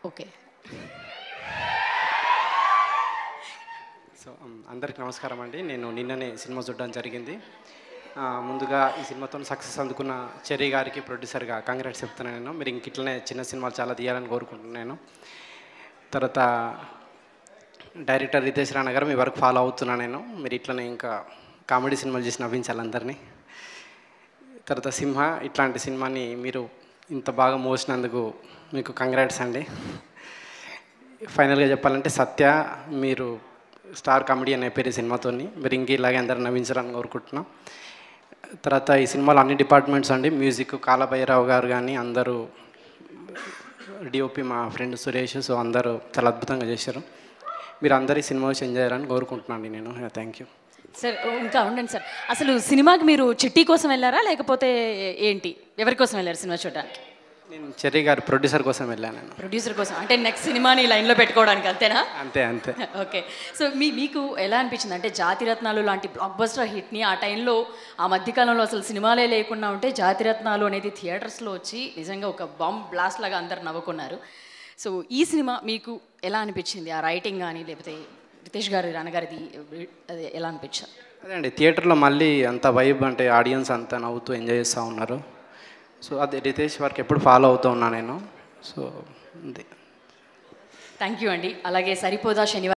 Okay. So అందరికి నమస్కారం అండి. నేను నిన్ననే సినిమా చూడడం జరిగింది. ముందుగా ఈ సినిమాతో సక్సెస్ అందుకున్న చెర్రీ గారికి ప్రొడ్యూసర్గా కంగ్రాట్స్ చెప్తున్నాను. నేను మీరు ఇంక ఇట్లనే చిన్న సినిమాలు చాలా తీయాలని కోరుకుంటున్నాను. తర్వాత డైరెక్టర్ రితేష్ రాణా గారు మీ వర్క్ ఫాలో అవుతున్నాను నేను. మీరు ఇట్లనే ఇంకా కామెడీ సినిమాలు చేసి నవ్వించాలి అందరినీ. తర్వాత సింహ ఇట్లాంటి సినిమాని మీరు ఇంత బాగా మోసినందుకు మీకు కంగ్రాట్స్ అండి. ఫైనల్గా చెప్పాలంటే సత్య మీరు స్టార్ కామెడీ అయిపోయారు ఈ సినిమాతో. మీరు ఇంక ఇలాగే అందరూ నవ్వించాలని కోరుకుంటున్నాం. తర్వాత ఈ సినిమాలో అన్ని డిపార్ట్మెంట్స్ అండి, మ్యూజిక్ కాలభైరావు గారు కానీ అందరూ, డిఓపి మా ఫ్రెండ్ సురేష్, సో అందరూ చాలా అద్భుతంగా చేశారు. మీరు అందరూ ఈ సినిమా వచ్చి ఎంజాయ్ చేయాలని కోరుకుంటున్నాను నేను. Thank you sir. ఇంకా ఉండండి సార్, అసలు సినిమాకి మీరు చిట్టి కోసం వెళ్ళారా లేకపోతే ఏంటి, ఎవరి కోసం వెళ్ళారు సినిమా చూడడానికి? నేను చెర్రీ గారి ప్రొడ్యూసర్ కోసం వెళ్ళాను. నేను ప్రొడ్యూసర్ కోసం, అంటే నెక్స్ట్ సినిమాని లైన్లో పెట్టుకోవడానికి, అంతేనా? అంతే అంతే. ఓకే. సో మీకు ఎలా అనిపించింది అంటే జాతిరత్నాలు లాంటి బ్లాక్ బస్టర్ హిట్ని ఆ టైంలో, ఆ మధ్యకాలంలో అసలు సినిమాలే లేకుండా ఉంటే జాతిరత్నాలు అనేది థియేటర్స్లో వచ్చి నిజంగా ఒక బాంబ్ బ్లాస్ట్ లాగా అందరు నవ్వుకున్నారు. సో ఈ సినిమా మీకు ఎలా అనిపించింది? ఆ రైటింగ్ కానీ లేకపోతే రితేష్ గారి రానగారిది అది ఎలా అనిపించారు? అదే అండి, థియేటర్లో మళ్ళీ అంత వైబ్ అంటే ఆడియన్స్ అంతా నవ్వుతూ ఎంజాయ్ చేస్తూ ఉన్నారు. సో అది రితేష్ వర్క్ ఎప్పుడు ఫాలో అవుతూ ఉన్నాను నేను. సో థ్యాంక్ యూ అండి. అలాగే సరిపోదా శనివారం